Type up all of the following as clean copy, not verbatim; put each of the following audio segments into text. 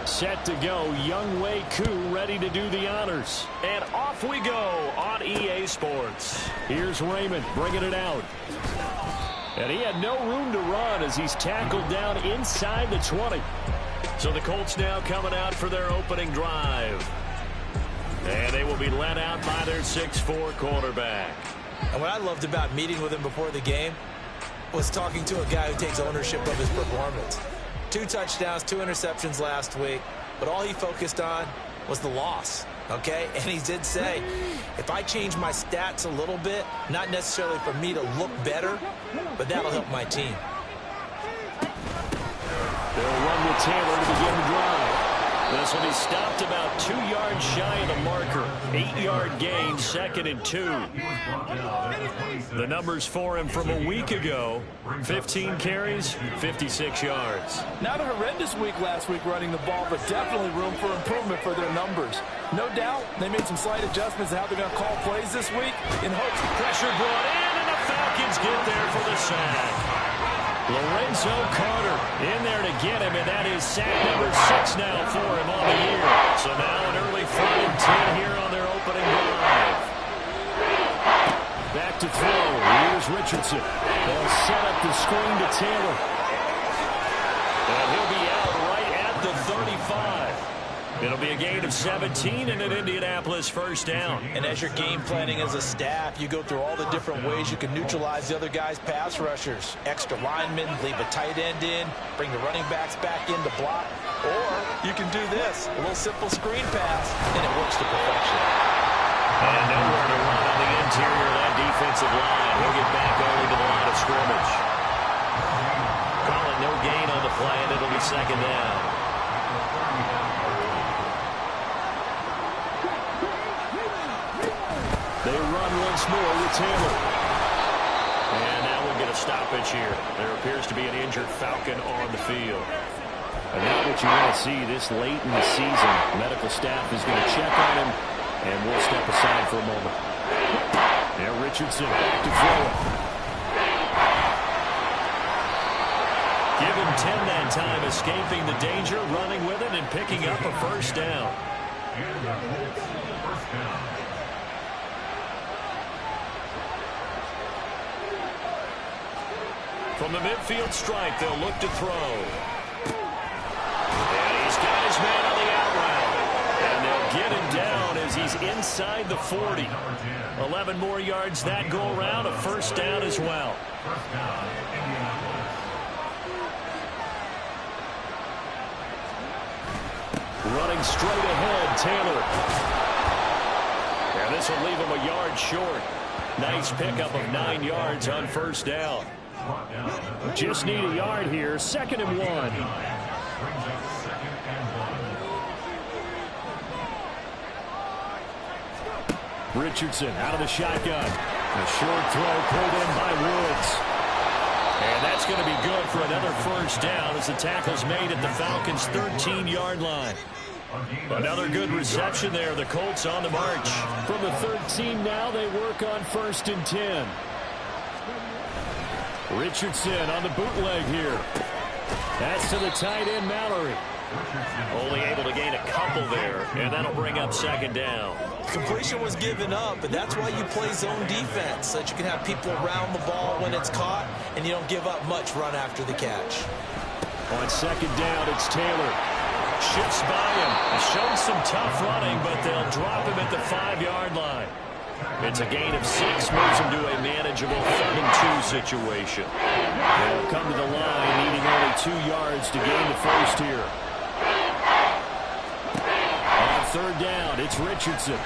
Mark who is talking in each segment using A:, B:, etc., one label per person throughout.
A: Set to go, Younghoe Koo ready to do the honors. And off we go on EA Sports. Here's Raymond bringing it out. And he had no room to run as he's tackled down inside the 20. So the Colts now coming out for their opening drive. And they will be led out by their 6'4" quarterback.
B: And what I loved about meeting with him before the game was talking to a guy who takes ownership of his performance. 2 touchdowns, 2 interceptions last week, but all he focused on was the loss, okay? And he did say, if I change my stats a little bit, not necessarily for me to look better, but that'll help my team.
A: They'll run with Taylor to begin the drive. This will be stopped about 2 yards shy of the marker. 8-yard gain, 2nd and 2. The numbers for him from a week ago, 15 carries, 56 yards.
C: Not a horrendous week last week running the ball, but definitely room for improvement for their numbers. No doubt they made some slight adjustments to how they're going to call plays this week in hopes.
A: Pressure brought in, and the Falcons get there for the sack. Lorenzo Carter in there to get him, and that is sack number 6 now for him on the year. So now an early 3rd and 10 here on their opening drive. Back to throw. Here's Richardson. They'll set up the screen to Taylor. And he'll be out right at the 35. It'll be a gain of 17 and an Indianapolis 1st down.
B: And as you're game planning as a staff, you go through all the different ways you can neutralize the other guy's pass rushers. Extra linemen, leave a tight end in, bring the running backs back in to block. Or you can do this, a little simple screen pass, and it works to perfection.
A: And nowhere to run on the interior of that defensive line. He'll get back only to the line of scrimmage. Call it no gain on the play, and it'll be 2nd down. They run once more with Taylor. And now we'll get a stoppage here. There appears to be an injured Falcon on the field. And not what you want to see this late in the season. Medical staff is going to check on him, and we'll step aside for a moment. Now Richardson back to throw it. Give him 10 that time, escaping the danger, running with it, and picking up a 1st down. From the midfield stripe, they'll look to throw. And he's got his man on the out route. And they'll get him down as he's inside the 40. 11 more yards that go around, a 1st down as well. Running straight ahead, Taylor. And this will leave him a yard short. Nice pickup of 9 yards on 1st down. Just need a yard here, 2nd and 1. Richardson out of the shotgun. A short throw pulled in by Woods. And that's going to be good for another 1st down as the tackle's made at the Falcons' 13-yard line. Another good reception there. The Colts on the march. From the 13 now, they work on 1st and 10. Richardson on the bootleg here. That's to the tight end, Mallory. Only able to gain a couple there, and that'll bring up 2nd down.
B: Completion was given up, but that's why you play zone defense, so that you can have people around the ball when it's caught, and you don't give up much run after the catch.
A: On 2nd down, it's Taylor. Shifts by him. Shown some tough running, but they'll drop him at the 5-yard line. It's a gain of 6, moves him to a manageable 3rd and 2 situation. They'll come to the line, needing only 2 yards to gain the 1st here. On 3rd down, it's Richardson.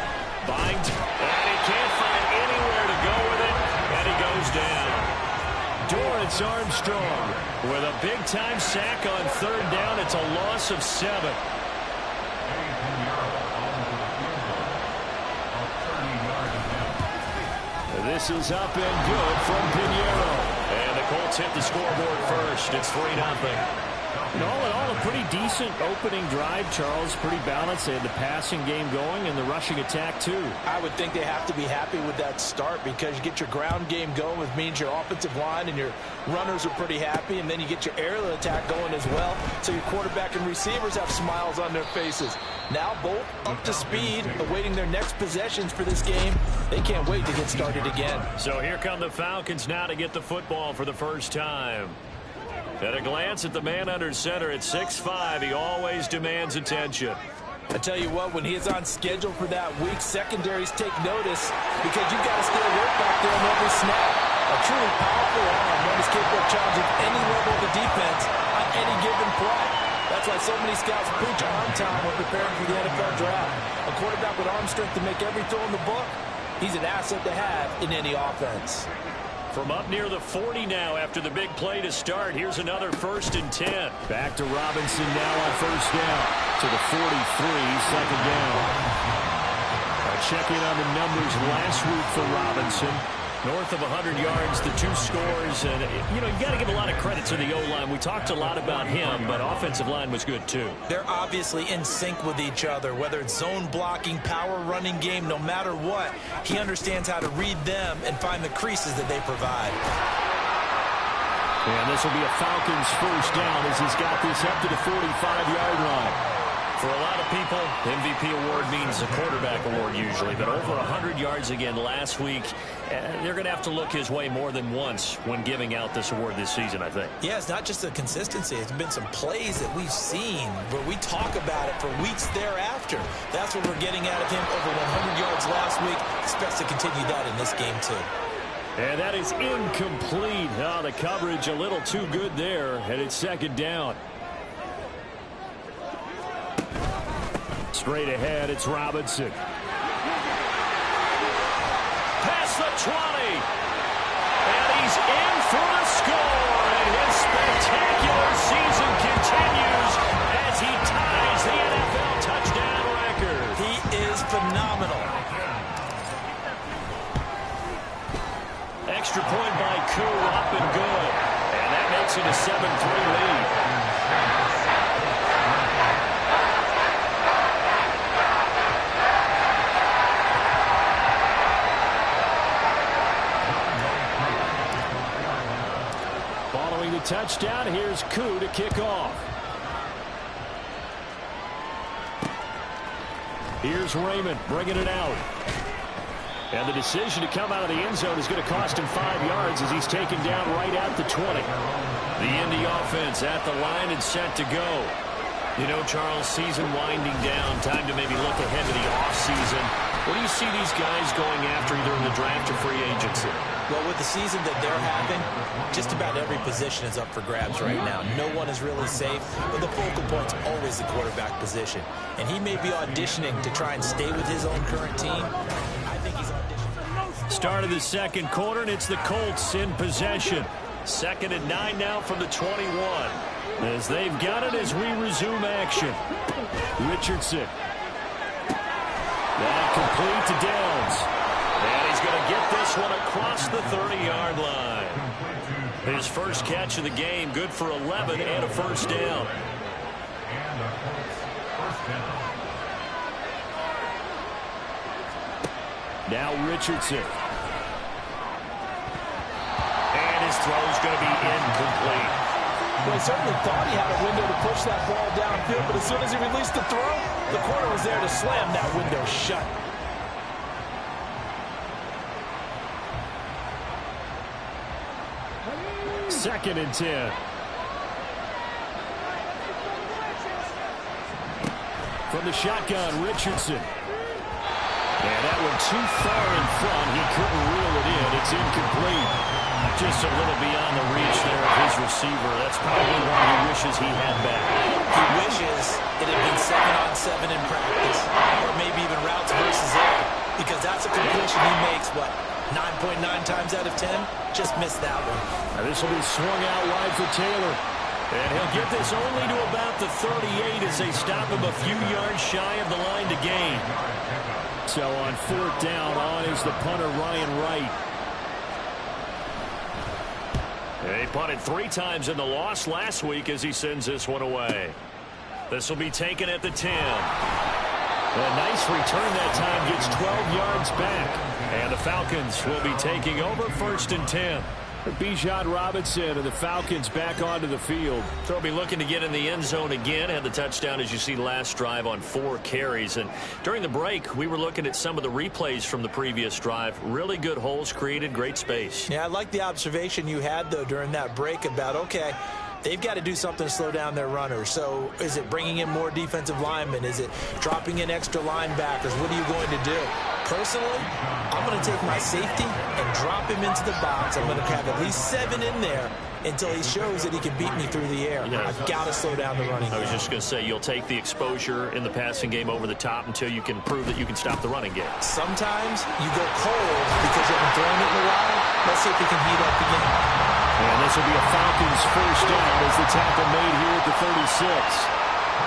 A: Binds, and he can't find anywhere to go with it, and he goes down. Dorrance Armstrong with a big-time sack on 3rd down. It's a loss of 7. This is up and good from Pinheiro. And the Colts hit the scoreboard first. It's 3-0. And all in all, a pretty decent opening drive, Charles. Pretty balanced. They had the passing game going and the rushing attack, too.
C: I would think they have to be happy with that start because you get your ground game going, which means your offensive line and your runners are pretty happy, and then you get your aerial attack going as well, so your quarterback and receivers have smiles on their faces. Now both up to speed, awaiting their next possessions for this game. They can't wait to get started again.
A: So here come the Falcons now to get the football for the first time. At a glance at the man under center at 6'5", he always demands attention.
C: I tell you what, when he is on schedule for that week, secondaries take notice because you've got to stay alert back there on every snap. A truly powerful arm, one is capable of challenging any level of the defense on any given play. That's why so many scouts preach arm time when preparing for the NFL draft. A quarterback with arm strength to make every throw in the book, he's an asset to have in any offense.
A: From up near the 40 now after the big play to start. Here's another 1st and 10. Back to Robinson now on 1st down. To the 43, 2nd down. Check in on the numbers last week for Robinson. North of 100 yards, the 2 scores. And, you know, you got to give a lot of credit to the O-line. We talked a lot about him, but offensive line was good, too.
B: They're obviously in sync with each other, whether it's zone blocking, power running game, no matter what. He understands how to read them and find the creases that they provide.
A: And this will be a Falcons 1st down as he's got this up to the 45-yard line. For a lot of people, MVP award means a quarterback award usually, but over 100 yards again last week. They're going to have to look his way more than once when giving out this award this season, I think.
B: Yeah, it's not just the consistency. It's been some plays that we've seen where we talk about it for weeks thereafter. That's what we're getting out of him, over 100 yards last week. Expects to continue that in this game, too.
A: And that is incomplete. Oh, the coverage a little too good there, and it's 2nd down. Straight ahead, it's Robinson. Past the 20. And he's in for the score. And his spectacular season continues as he ties the NFL touchdown record.
B: He is phenomenal.
A: Extra point by Koo, up and good. And that makes it a 7-3 lead. Touchdown. Here's Koo to kick off. Here's Raymond bringing it out. And the decision to come out of the end zone is going to cost him 5 yards as he's taken down right at the 20. The Indy offense at the line and set to go. You know, Charles, season winding down. Time to maybe look ahead to the offseason. What do you see these guys going after either in the draft or free agency?
B: Well, with the season that they're having, just about every position is up for grabs right now. No one is really safe, but the focal point's always the quarterback position. And he may be auditioning to try and stay with his own current team. I think he's auditioning.
A: Start of the 2nd quarter, and it's the Colts in possession. 2nd and 9 now from the 21. As they've got it as we resume action. Richardson. That complete to Downs. And he's going to get this one across the 30-yard line. His first catch of the game, good for 11 and a 1st down. Now Richardson. And his throw's going to be incomplete.
C: Well, he certainly thought he had a window to push that ball downfield, but as soon as he released the throw, the corner was there to slam that window shut.
A: Second and 10. From the shotgun, Richardson. And that one too far in front. He couldn't reel it in. It's incomplete. Just a little beyond the reach there of his receiver. That's probably one he wishes he had back.
B: He wishes it had been 7-on-7 in practice, or maybe even routes versus air, because that's a completion he makes, what, 9.9 times out of 10? Just missed that one.
A: Now this will be swung out wide for Taylor. And he'll get this only to about the 38 as they stop him a few yards shy of the line to gain. So on 4th down, on is the punter Ryan Wright. He punted 3 times in the loss last week as he sends this one away. This will be taken at the 10. A nice return that time, gets 12 yards back. And the Falcons will be taking over 1st and 10.
D: Bijan Robinson and the Falcons back onto the field.
A: They'll be looking to get in the end zone again. Had the touchdown, as you see, last drive on 4 carries. And during the break, we were looking at some of the replays from the previous drive. Really good holes created, great space.
B: Yeah, I like the observation you had, though, during that break about, okay, they've got to do something to slow down their runners. So is it bringing in more defensive linemen? Is it dropping in extra linebackers? What are you going to do? Personally, I'm going to take my safety and drop him into the box. I'm going to have at least 7 in there until he shows that he can beat me through the air.
A: Yeah.
B: I've got to slow down the running game.
A: I was just going to say, you'll take the exposure in the passing game over the top until you can prove that you can stop the running game.
B: Sometimes you go cold because you haven't thrown it in a while. Let's see if he can heat up the game.
D: And this will be a Falcons first down as the tackle made here at the 36.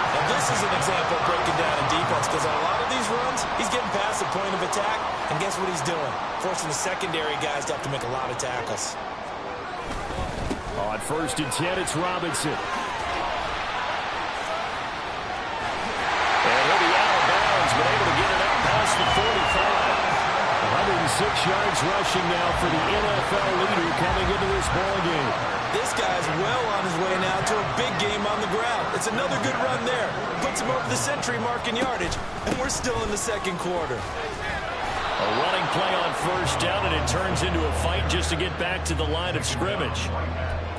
B: And this is an example of breaking down a defense, because on a lot of these runs, he's getting past the point of attack, and guess what he's doing? Forcing the secondary guys to have to make a lot of tackles.
D: On 1st and 10, it's Robinson.
A: And he'll be out of bounds, but able to get it out past the 45.
D: 106 yards rushing now for the NFL leader coming into this ballgame.
B: This guy's well on his way now to a big game on the ground. It's another good run there. Puts him over the century mark in yardage, and we're still in the 2nd quarter.
A: A running play on 1st down, and it turns into a fight just to get back to the line of scrimmage.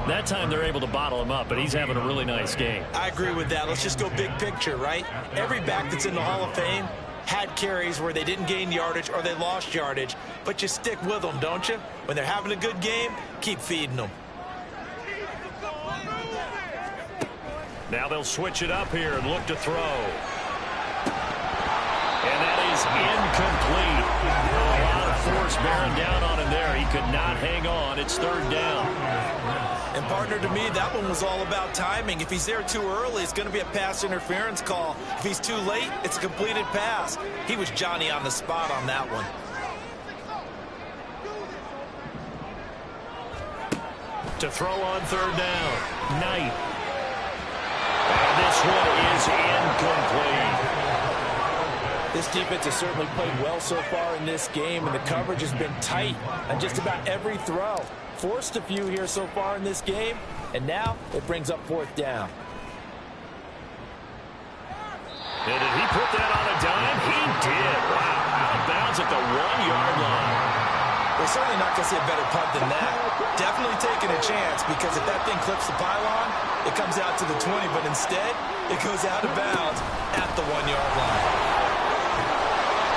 A: That time they're able to bottle him up, but he's having a really nice game.
B: I agree with that. Let's just go big picture, right? Every back that's in the Hall of Fame had carries where they didn't gain yardage or they lost yardage, but you stick with them, don't you? When they're having a good game, keep feeding them.
A: Now they'll switch it up here and look to throw. And that is incomplete. A lot of force bearing down on him there. He could not hang on. It's 3rd down.
B: And partner, to me, that one was all about timing. If he's there too early, it's going to be a pass interference call. If he's too late, it's a completed pass. He was Johnny on the spot on that one.
A: To throw on 3rd down. Knight. And this one is incomplete.
C: This defense has certainly played well so far in this game, and the coverage has been tight on just about every throw. Forced a few here so far in this game, and now it brings up 4th down.
A: And did he put that on a dime? He did. Wow. Out of bounds at the 1-yard line.
B: We're certainly not going to see a better punt than that. Definitely taking a chance, because if that thing clips the pylon, it comes out to the 20, but instead, it goes out of bounds at the 1-yard line.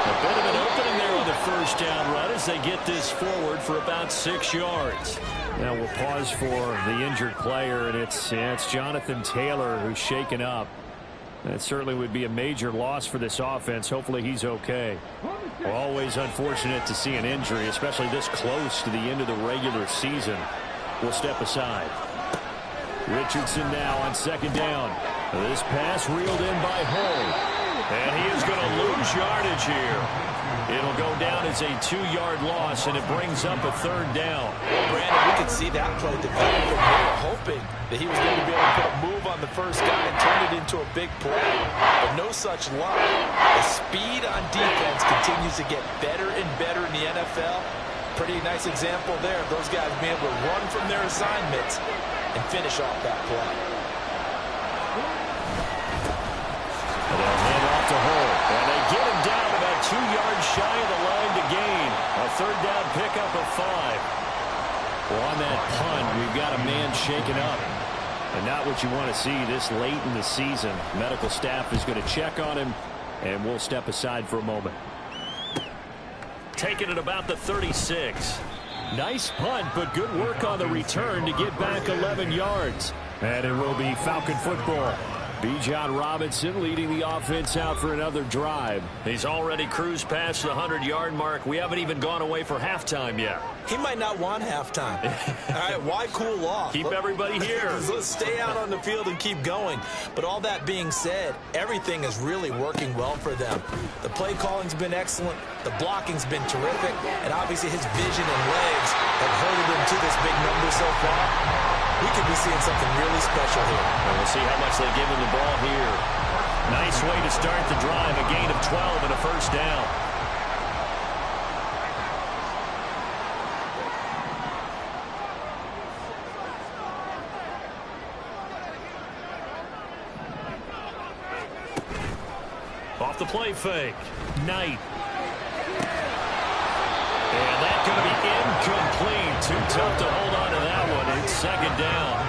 A: A bit of an opening there on the 1st down run as they get this forward for about 6 yards.
D: Now we'll pause for the injured player, and it's Jonathan Taylor who's shaken up. That certainly would be a major loss for this offense. Hopefully he's okay. Well, always unfortunate to see an injury, especially this close to the end of the regular season. We'll step aside. Richardson now on 2nd down. This pass reeled in by Hull.
A: And he is going to lose yardage here. It'll go down as a 2-yard loss, and it brings up a 3rd down.
B: Brandon, we could see that play develop. They were hoping that he was going to be able to put a move on the 1st guy and turn it into a big play. But no such luck. The speed on defense continues to get better and better in the NFL. Pretty nice example there. Those guys being able to run from their assignments and finish off that play.
A: And they'll hand off to Hull. And they get him down about 2 yards shy of the line to gain. A 3rd down pickup of 5.
D: Well, on that punt, we've got a man shaken up. And not what you want to see this late in the season. Medical staff is going to check on him, and we'll step aside for a moment.
A: Taking it about the 36.
D: Nice punt, but good work on the return to get back 11 yards. And it will be Falcon football. Bijan Robinson leading the offense out for another drive.
A: He's already cruised past the 100-yard mark. We haven't even gone away for halftime yet.
B: He might not want halftime. All right, why cool off?
A: Keep everybody here.
B: Let's stay out on the field and keep going. But all that being said, everything is really working well for them. The play calling's been excellent. The blocking's been terrific. And obviously his vision and legs have herded him to this big number so far. We could be seeing something really special here.
A: And we'll see how much they give him the ball here. Nice way to start the drive. A gain of 12 and a first down. Off the play fake. Knight. And that's going to be incomplete. Too tough to hold on to that one. It's second down.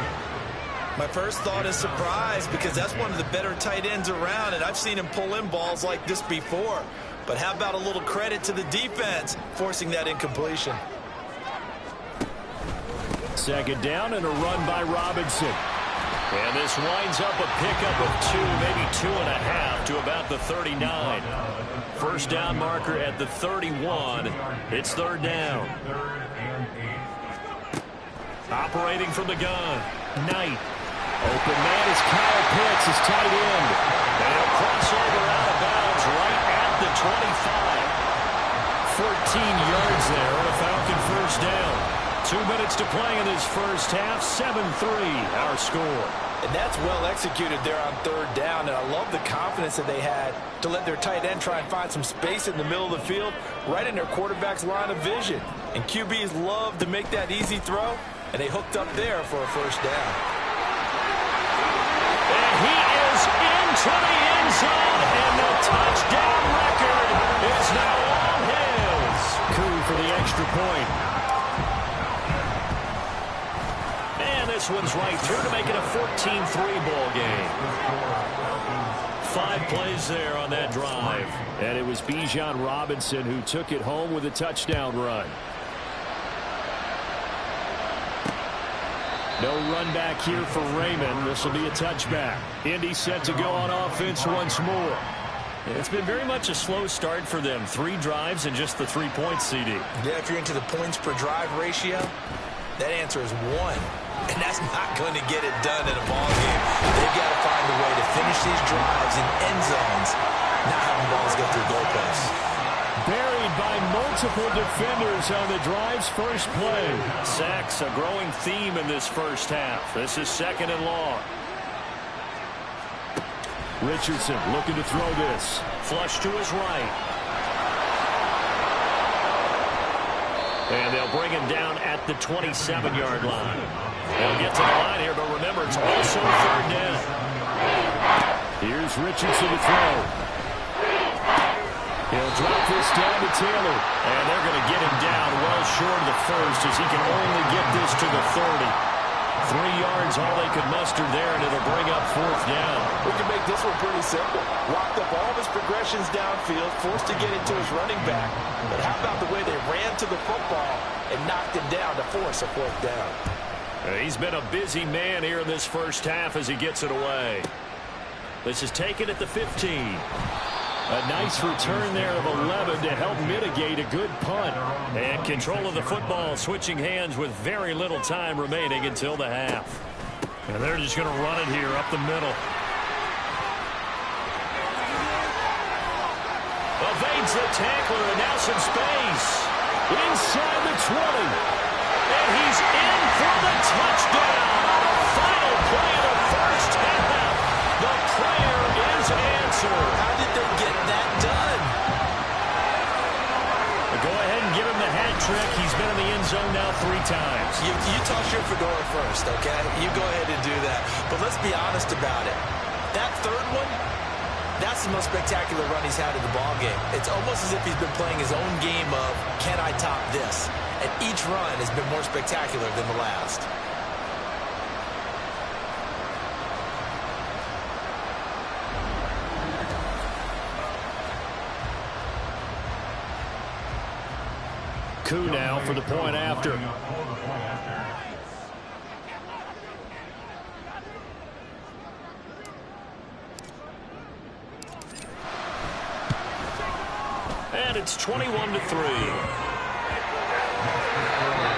B: My first thought is surprise because that's one of the better tight ends around, and I've seen him pull in balls like this before. But how about a little credit to the defense forcing that incompletion?
D: Second down and a run by Robinson.
A: And this winds up a pickup of 2, maybe 2.5 to about the 39. First down marker at the 31. It's third down. Operating from the gun. Knight. Open man is Kyle Pitts, his tight end. And he'll cross over out of bounds right at the 25. 14 yards there on a Falcon first down. 2 minutes to play in this first half. 7-3 our score.
C: And that's well executed there on third down. And I love the confidence that they had to let their tight end try and find some space in the middle of the field, right in their quarterback's line of vision. And QBs love to make that easy throw, and they hooked up there for a first down.
A: And he is into the end zone, and the touchdown record is now all his.
D: Koo for the extra point.
A: And this one's right through to make it a 14-3 ball game. 5 plays there on that drive.
D: And it was Bijan Robinson who took it home with a touchdown run. No run back here for Raymond. This will be a touchback. Indy set to go on offense once more.
A: It's been very much a slow start for them. 3 drives and just the 3 points, CD.
B: Yeah, if you're into the points per drive ratio, that answer is 1. And that's not going to get it done in a ball game. They've got to find a way to finish these drives in end zones, not having balls go through goalposts.
D: Buried by multiple defenders on the drive's first play.
A: Sacks, a growing theme in this first half. This is second and long.
D: Richardson looking to throw this.
A: Flush to his right. And they'll bring him down at the 27-yard line. They'll get to the line here, but remember, it's also third down.
D: Here's Richardson to throw. He'll drop this down to Taylor.
A: And they're going to get him down well short of the first as he can only get this to the 30. 3 yards, all they could muster there, and it'll bring up fourth down.
C: We can make this one pretty simple. Locked up all of his progressions downfield, forced to get into his running back. But how about the way they ran to the football and knocked him down to force a fourth down?
A: He's been a busy man here in this first half as he gets it away. This is taken at the 15.
D: A nice return there of 11 to help mitigate a good punt.
A: And control of the football, switching hands with very little time remaining until the half. And they're just going to run it here up the middle. Evades the tackler, and now some space.
D: Inside the 20.
A: And he's in for the touchdown on the final play of the first half. The prayer is answered.
B: How did they get that done?
A: Go ahead and give him the hat trick. He's been in the end zone now 3 times.
B: You toss your fedora first, okay? You go ahead and do that. But let's be honest about it. That third one, that's the most spectacular run he's had in the ballgame. It's almost as if he's been playing his own game of, can I top this? And each run has been more spectacular than the last.
D: Koo now for the point after.
A: and it's 21-3.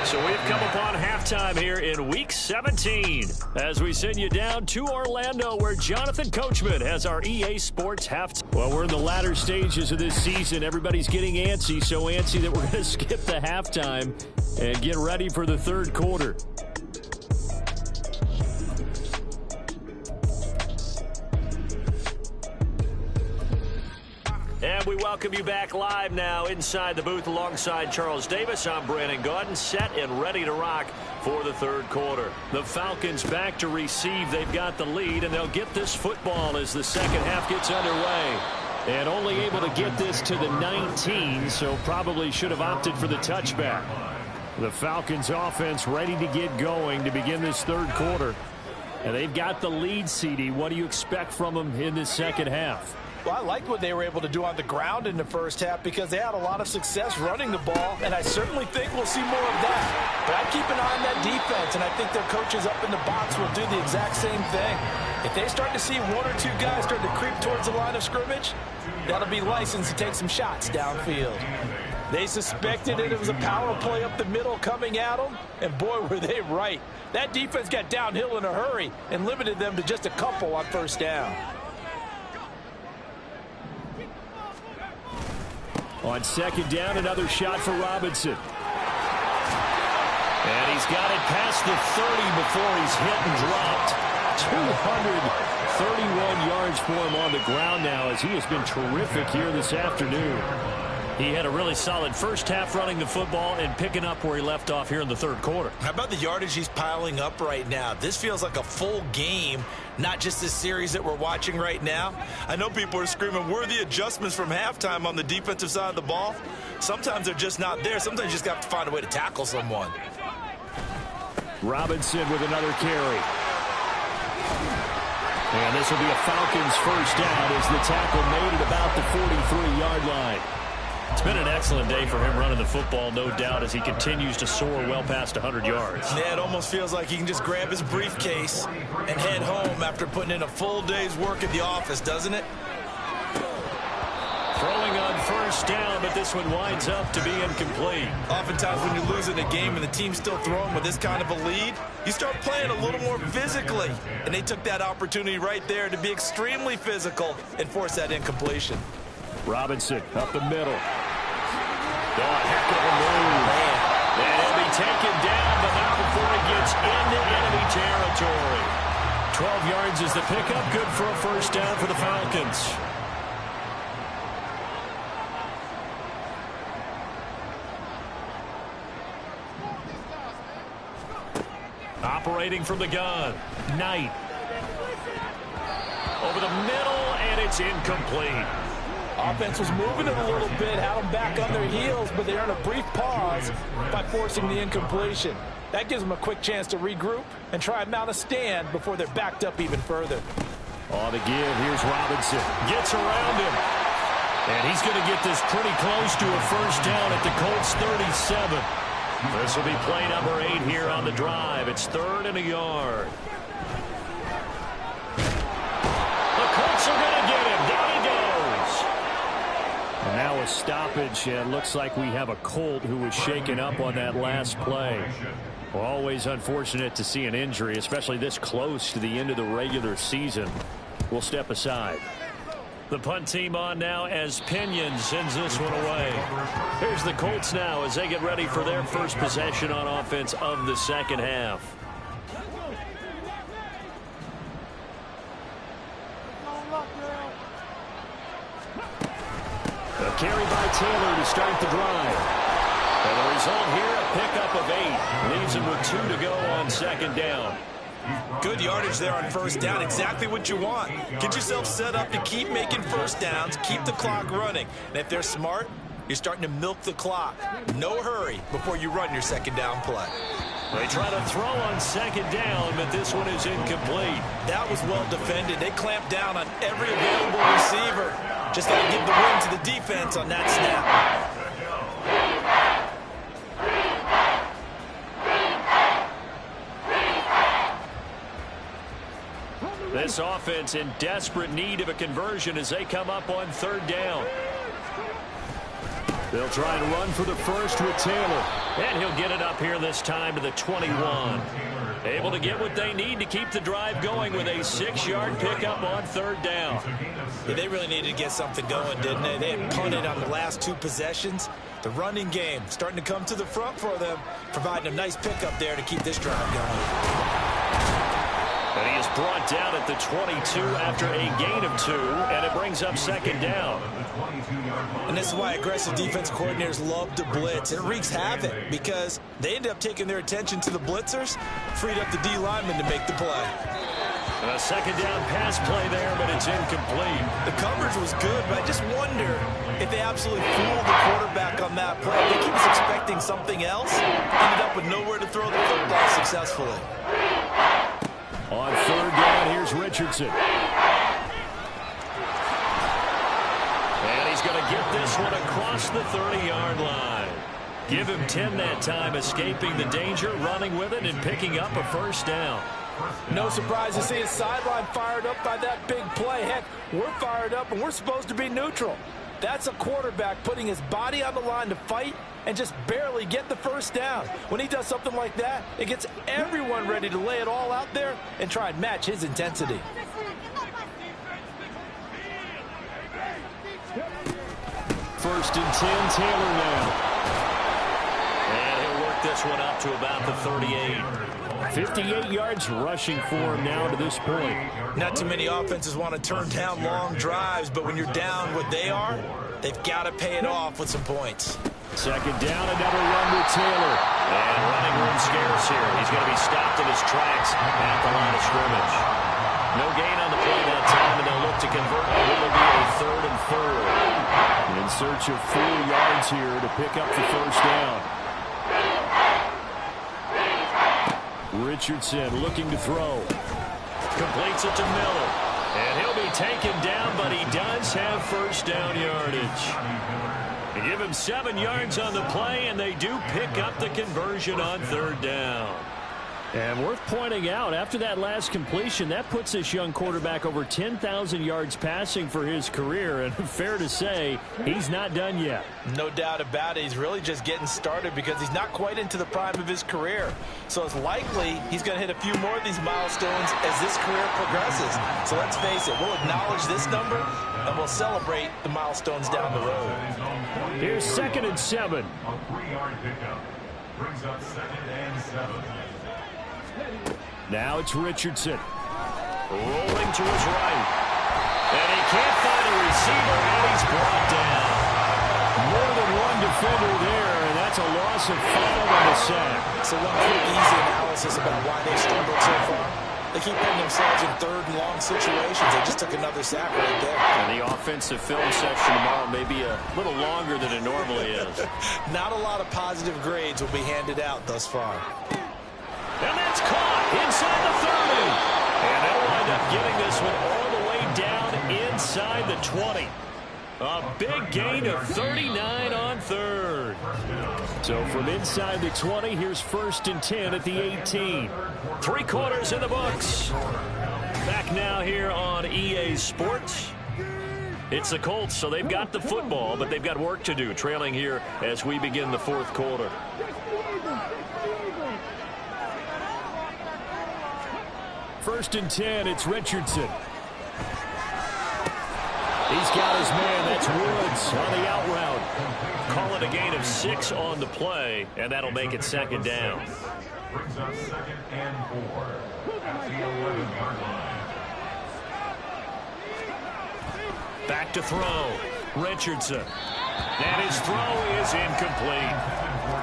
A: So we've come upon halftime here in Week 17 as we send you down to Orlando where Jonathan Coachman has our EA Sports halftime. Well, we're in the latter stages of this season. Everybody's getting antsy, so antsy that we're going to skip the halftime and get ready for the third quarter. And we welcome you back live now inside the booth alongside Charles Davis. I'm Brandon Gaudin, set and ready to rock for the third quarter. The Falcons back to receive. They've got the lead, and they'll get this football as the second half gets underway. And only able to get this to the 19, so probably should have opted for the touchback. The Falcons offense ready to get going to begin this third quarter. And they've got the lead, CD. What do you expect from them in this second half?
C: Well, I liked what they were able to do on the ground in the first half because they had a lot of success running the ball, and I certainly think we'll see more of that. But I keep an eye on that defense, and I think their coaches up in the box will do the exact same thing. If they start to see one or two guys start to creep towards the line of scrimmage, that'll be license to take some shots downfield. They suspected it was a power play up the middle coming at them, and boy, were they right. That defense got downhill in a hurry and limited them to just a couple on first down.
A: On second down, another shot for Robinson. And he's got it past the 30 before he's hit and dropped. 231 yards for him on the ground now as he has been terrific here this afternoon. He had a really solid first half running the football and picking up where he left off here in the third quarter.
B: How about the yardage he's piling up right now? This feels like a full game, not just this series that we're watching right now. I know people are screaming, where are the adjustments from halftime on the defensive side of the ball? Sometimes they're just not there. Sometimes you just have to find a way to tackle someone.
A: Robinson with another carry. And this will be a Falcons first down as the tackle made at about the 43-yard line. It's been an excellent day for him running the football, no doubt, as he continues to soar well past 100 yards.
B: Yeah, it almost feels like he can just grab his briefcase and head home after putting in a full day's work at the office, doesn't it?
A: Throwing on first down, but this one winds up to be incomplete.
B: Oftentimes when you're losing a game and the team's still throwing with this kind of a lead, you start playing a little more physically. And they took that opportunity right there to be extremely physical and force that incompletion.
A: Robinson up the middle. Oh, heck of a move. And he'll be taken down, but not before he gets into enemy territory. 12 yards is the pickup. Good for a first down for the Falcons. Operating from the gun. Knight. Over the middle, and it's incomplete.
C: Offense was moving it a little bit, had them back on their heels, but they earned a brief pause by forcing the incompletion. That gives them a quick chance to regroup and try and mount a stand before they're backed up even further.
A: On the give, here's Robinson. Gets around him. And he's going to get this pretty close to a first down at the Colts 37. This will be play number 8 here on the drive. It's 3rd and a yard. The Colts are going to get him. Down he goes. And now a stoppage, and looks like we have a Colt who was shaken up on that last play. Well, always unfortunate to see an injury, especially this close to the end of the regular season. We'll step aside. The punt team on now as Pinion sends this one away. Here's the Colts now as they get ready for their first possession on offense of the second half. A carry by Taylor to start the drive. And the result here, a pickup of 8. Leaves him with 2 to go on second down.
B: Good yardage there on first down. Exactly what you want. Get yourself set up to keep making first downs, keep the clock running. And if they're smart, you're starting to milk the clock. No hurry before you run your second down play.
A: They try to throw on second down, but this one is incomplete.
B: That was well defended. They clamped down on every available receiver. Just got to give the win to the defense on that snap.
A: This offense in desperate need of a conversion as they come up on third down. They'll try and run for the first with Taylor. And he'll get it up here this time to the 21. Able to get what they need to keep the drive going with a 6-yard pickup on 3rd down.
B: Yeah, they really needed to get something going, didn't they? They had punted on the last 2 possessions. The running game starting to come to the front for them, providing a nice pickup there to keep this drive going.
A: And he is brought down at the 22 after a gain of 2, and it brings up 2nd down.
B: And this is why aggressive defense coordinators love to blitz. It wreaks havoc because they end up taking their attention to the blitzers, freed up the D lineman to make the play.
A: A 2nd down pass play there, but it's incomplete.
B: The coverage was good, but I just wonder if they absolutely fooled the quarterback on that play. I think he was expecting something else, ended up with nowhere to throw the football successfully.
A: On 3rd down, here's Richardson. And he's going to get this one across the 30-yard line. Give him 10 that time, escaping the danger, running with it, and picking up a 1st down.
C: No surprise to see his sideline fired up by that big play. Heck, we're fired up, and we're supposed to be neutral. That's a quarterback putting his body on the line to fight and just barely get the 1st down. When he does something like that, it gets everyone ready to lay it all out there and try and match his intensity.
A: First and 10, Taylor now. And he'll work this one up to about the 38. 58 yards rushing for him now to this point.
B: Not too many offenses want to turn down long drives, but when you're down what they are, they've got to pay it off with some points.
A: 2nd down, another run with Taylor. And running room scarce here. He's going to be stopped in his tracks at the line of scrimmage. No gain on the play that time, and they'll look to convert what will be a 3rd and 4. In search of 4 yards here to pick up the 1st down. Richardson looking to throw. Completes it to Miller. And he'll be taken down, but he does have 1st down yardage. They give him 7 yards on the play, and they do pick up the conversion on 3rd down. And worth pointing out, after that last completion, that puts this young quarterback over 10,000 yards passing for his career. And fair to say, he's not done yet.
B: No doubt about it. He's really just getting started because he's not quite into the prime of his career. So it's likely he's going to hit a few more of these milestones as this career progresses. So let's face it, we'll acknowledge this number, and we'll celebrate the milestones down the road.
A: Here's 2nd and 7.
E: A 3-yard pickup brings up 2nd and 7.
A: Now it's Richardson. Rolling to his right. And he can't find a receiver, and he's brought down. More than one defender there, and that's a loss of 5 on the sack.
B: So one quick, easy analysis about why they've struggled so far. They keep putting themselves in 3rd and long situations. They just took another sack right there.
D: And the offensive film section tomorrow may be a little longer than it normally is.
B: Not a lot of positive grades will be handed out thus far.
A: And that's caught inside the 30. And they'll wind up getting this one all the way down inside the 20. A big gain of 39 on 3rd. So from inside the 20, here's 1st and 10 at the 18. 3 quarters in the books. Back now here on EA Sports. It's the Colts, so they've got the football, but they've got work to do, trailing here as we begin the 4th quarter. First and 10, it's Richardson. He's got his man. That's Woods on the out route. Call it a gain of 6 on the play, and that'll make it 2nd down.
E: Brings us 2nd and 4 at the 11-yard line.
A: Back to throw. Richardson. And his throw is incomplete.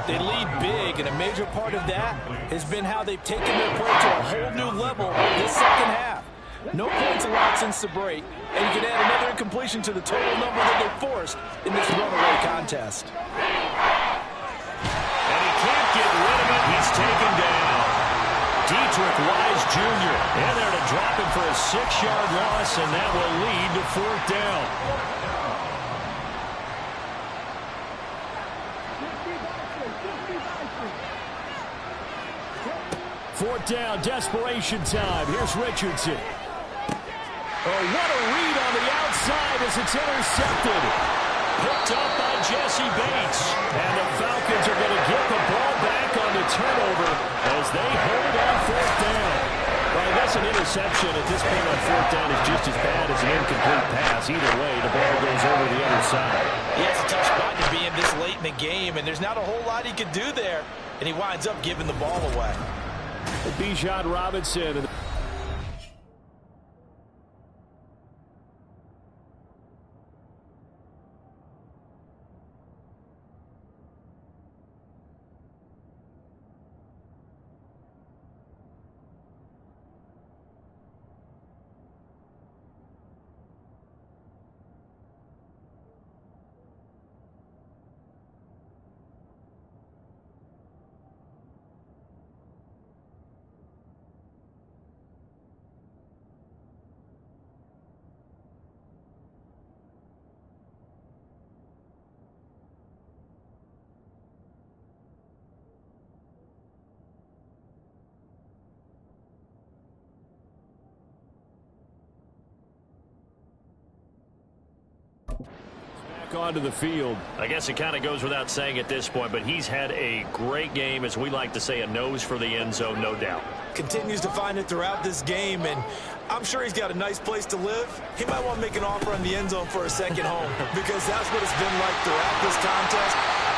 C: They lead big, and a major part of that has been how they've taken their play to a whole new level this 2nd half. No points allowed since the break, and you can add another incompletion to the total number that they forced in this runaway contest.
A: And he can't get rid of it. He's taken down. Dietrich Wise Jr. in there to drop him for a 6-yard loss, and that will lead to 4th down. Fourth down, desperation time. Here's Richardson. Oh, what a read on the outside as it's intercepted. picked up by Jesse Bates. And the Falcons are going to get the ball back on the turnover as they hold on fourth down. Well, I guess an interception at this point on fourth down is just as bad as an incomplete pass. Either way, the ball goes over the other side.
C: Yeah, it's a tough spot to be in this late in the game, and there's not a whole lot he could do there. And he winds up giving the ball away.
A: Bijan Robinson. Onto the field. I guess it kind of goes without saying at this point, but he's had a great game, as we like to say, a nose for the end zone, no doubt.
C: Continues to find it throughout this game, and I'm sure he's got a nice place to live. He might want to make an offer on the end zone for a second home, because that's what it's been like throughout this contest.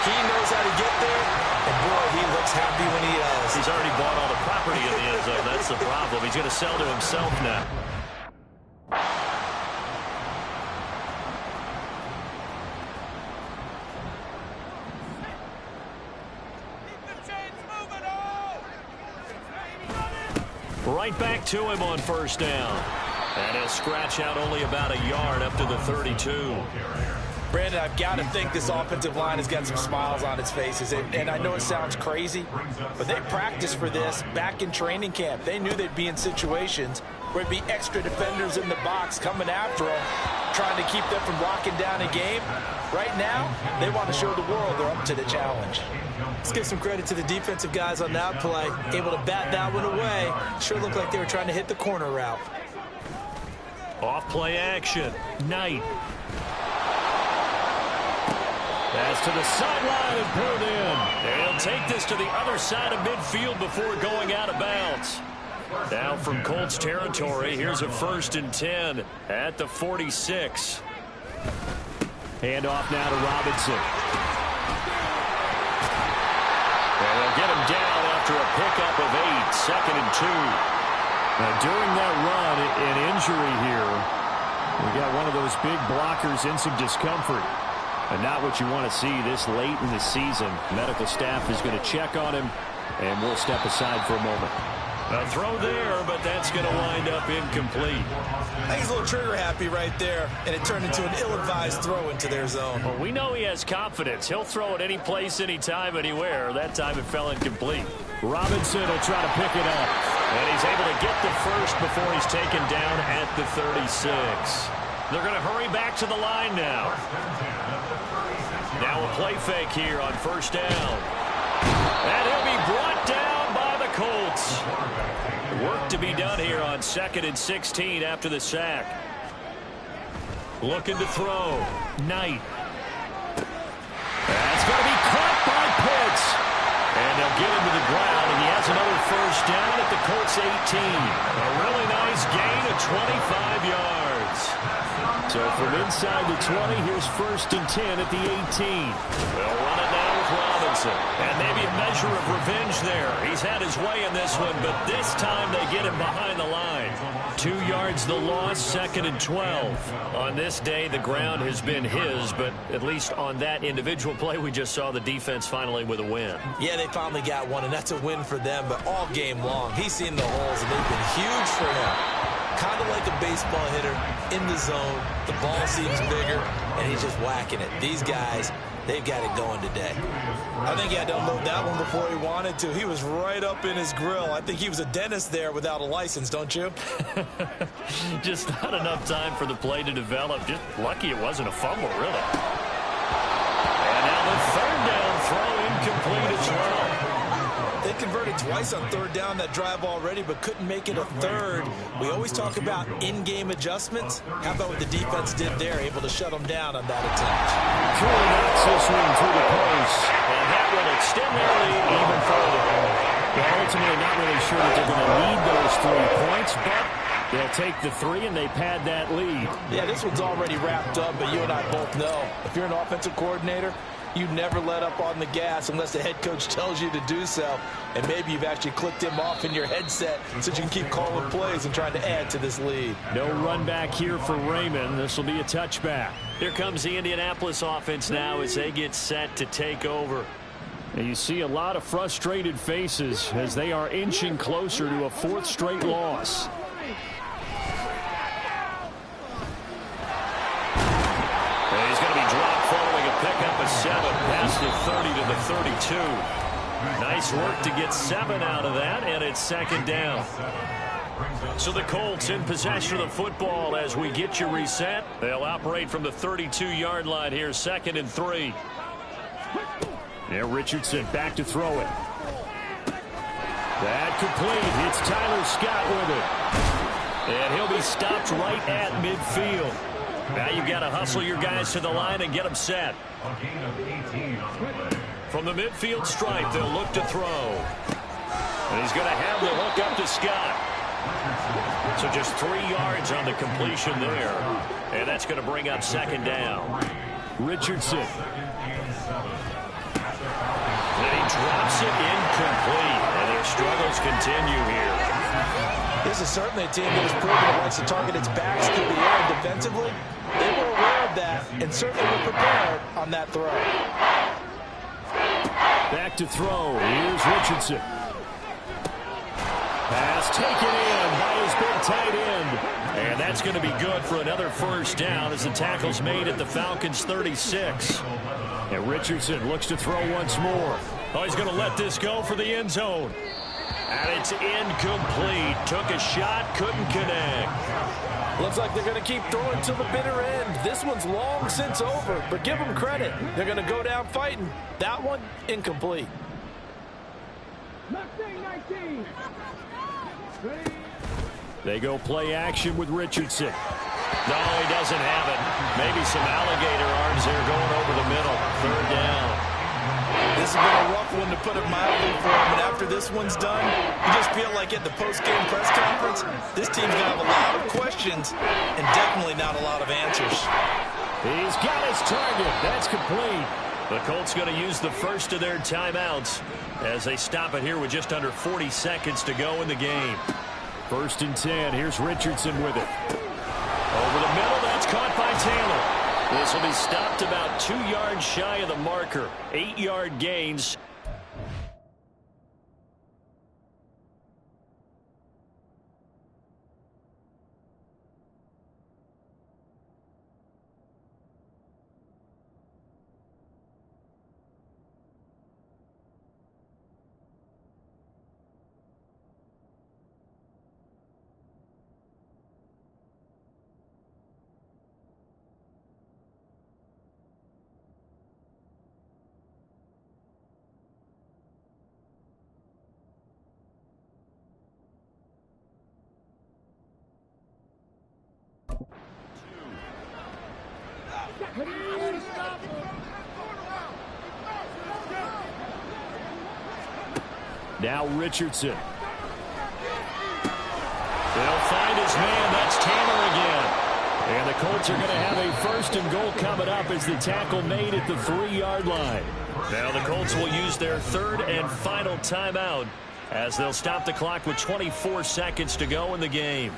C: He knows how to get there, and boy, he looks happy when he does.
A: He's already bought all the property in the end zone. That's the problem. He's going to sell to himself now. Right back to him on first down. And he'll scratch out only about a yard up to the 32.
C: Brandon, I've got to think this offensive line has got some smiles on its faces. And I know it sounds crazy, but they practiced for this back in training camp. They knew they'd be in situations where there'd be extra defenders in the box coming after them, trying to keep them from locking down a game. Right now, they want to show the world they're up to the challenge. Let's give some credit to the defensive guys on that play. Able to bat that one away. Sure looked like they were trying to hit the corner route.
A: Off play action. Knight. Pass to the sideline and pulled in. And he'll take this to the other side of midfield before going out of bounds. Now from Colts territory, here's a 1st and 10 at the 46. Handoff now to Robinson. And they'll get him down after a pickup of 8, 2nd and 2. Now, during that run, an injury here, we got one of those big blockers in some discomfort. And not what you want to see this late in the season. Medical staff is going to check on him, and we'll step aside for a moment. A throw there, but that's going to wind up incomplete.
C: I think he's a little trigger happy right there, and it turned into an ill-advised throw into their zone.
A: Well, we know he has confidence. He'll throw it any place, anytime, anywhere. That time it fell incomplete. Robinson will try to pick it up, and he's able to get the first before he's taken down at the 36. They're going to hurry back to the line now. Now a play fake here on first down. And he'll be brought down by the Colts. Work to be done here on 2nd and 16 after the sack. Looking to throw. Knight. That's going to be caught by Pitts. And they'll get him to the ground, and he has another first down at the Colts 18. A really nice gain of 25 yards. So from inside the 20, here's 1st and 10 at the 18. They'll run it now with Robinson. And maybe a measure of revenge there. He's had his way in this one, but this time they get him behind the line. 2 yards the loss, 2nd and 12. On this day, the ground has been his, but at least on that individual play, we just saw the defense finally with a win.
C: Yeah, they finally got one, and that's a win for them, but all game long, he's seen the holes, and they've been huge for him. Kind of like a baseball hitter in the zone. The ball seems bigger, and he's just whacking it. These guys, they've got it going today. I think he had to unload that one before he wanted to. He was right up in his grill. I think he was a dentist there without a license, don't you?
A: Just not enough time for the play to develop. Just lucky it wasn't a fumble, really. And now the 3rd down throw incomplete as well.
C: They
B: They converted twice on third down that drive already, but couldn't make it a third. We always talk about in-game adjustments. How about what the defense did there, able to shut them down on that attempt?
D: Truly knocks this one through the post.
A: And that will extend their lead even further.
D: They're ultimately not really sure that they're going to need those 3 points, but they'll take the 3 and they pad that lead.
C: Yeah, this one's already wrapped up, but you and I both know if you're an offensive coordinator, you never let up on the gas unless the head coach tells you to do so. And maybe you've actually clicked him off in your headset so you can keep calling plays and trying to add to this lead.
D: No run back here for Raymond. This will be a touchback.
A: Here comes the Indianapolis offense now as they get set to take over.
D: And you see a lot of frustrated faces as they are inching closer to a 4th straight loss.
A: And he's going to be dropped following a pickup of 7 past the 30 to the 32. Nice work to get 7 out of that, and it's 2nd down. So the Colts in possession of the football as we get you reset. They'll operate from the 32-yard line here, 2nd and 3.
D: Now Richardson back to throw it. That complete. It's Tyler Scott with it.
A: And he'll be stopped right at midfield. Now you've got to hustle your guys to the line and get them set. From the midfield stripe, they'll look to throw. And he's going to have the hook up to Scott. So just 3 yards on the completion there. And that's going to bring up 2nd down.
D: Richardson.
A: And he drops it incomplete. And their struggles continue here.
C: This is certainly a team that has proven it likes to target its backs through the air defensively. They were aware of that and certainly were prepared on that throw.
D: Back to throw. Here's Richardson. Pass taken in by his big tight end. And that's going to be good for another 1st down as the tackle's made at the Falcons' 36. And Richardson looks to throw once more.
A: Oh, he's going to let this go for the end zone. And it's incomplete. Took a shot, couldn't connect.
C: Looks like they're going to keep throwing to the bitter end. This one's long since over, but give them credit. They're going to go down fighting. That one, incomplete.
D: They go play action with Richardson.
A: No, he doesn't have it. Maybe some alligator arms there going over the middle. 3rd down.
B: This has been a rough one, to put it mildly, for him. And after this one's done, you just feel like at the post-game press conference, this team's going to have a lot of questions and definitely not a lot of answers.
D: He's got his target. That's complete.
A: The Colts going to use the first of their timeouts as they stop it here with just under 40 seconds to go in the game.
D: 1st and 10. Here's Richardson with it.
A: Over the middle, that's caught by Taylor. This will be stopped about 2 yards shy of the marker. 8-yard gains.
D: Now Richardson.
A: They'll find his man. That's Taylor again.
D: And the Colts are going to have a 1st and goal coming up as the tackle made at the 3-yard line.
A: Now the Colts will use their 3rd and final timeout as they'll stop the clock with 24 seconds to go in the game.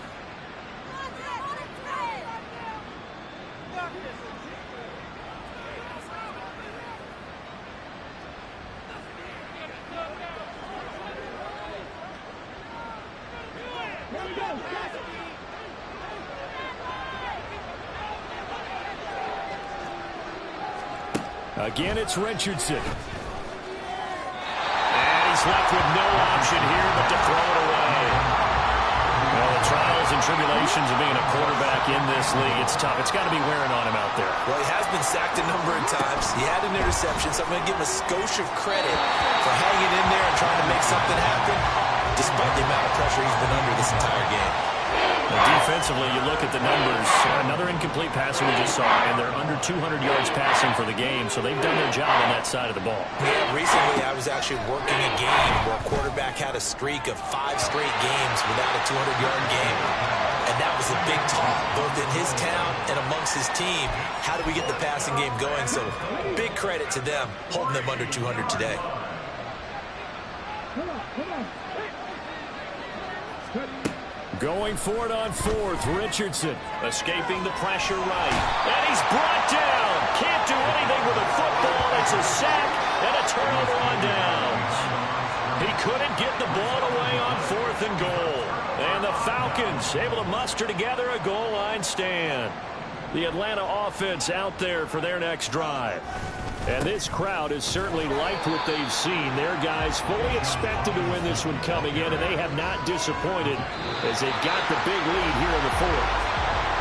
D: Again, it's Richardson.
A: And he's left with no option here but to throw it away. Well, the trials and
D: tribulations of being a quarterback in this league. It's tough. It's got to be wearing on him out there.
B: Well, he has been sacked a number of times. He had an interception, so I'm going to give him a skosh of credit for hanging in there and trying to make something happen, despite the amount of pressure he's been under this entire game.
D: Defensively, you look at the numbers. Another incomplete pass we just saw, and they're under 200 yards passing for the game, so they've done their job on that side of the ball.
B: Yeah, recently I was actually working a game where a quarterback had a streak of 5 straight games without a 200-yard game. And that was a big talk, both in his town and amongst his team. How do we get the passing game going? So big credit to them, holding them under 200 today.
A: Going for it on 4th, Richardson escaping the pressure right. And he's brought down. Can't do anything with a football. It's a sack and a turnover on downs. He couldn't get the ball away on 4th and goal. And the Falcons able to muster together a goal line stand. The Atlanta offense out there for their next drive. And this crowd has certainly liked what they've seen. Their guys fully expected to win this one coming in, and they have not disappointed as they've got the big lead here in the 4th.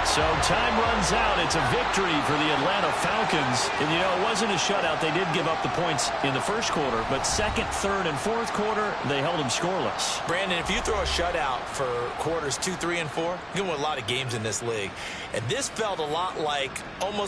A: So time runs out. It's a victory for the Atlanta Falcons. And, you know, it wasn't a shutout. They did give up the points in the first quarter, but second, third, and fourth quarter, they held them scoreless.
B: Brandon, if you throw a shutout for quarters 2, 3, and 4, you can win a lot of games in this league. And this felt a lot like almost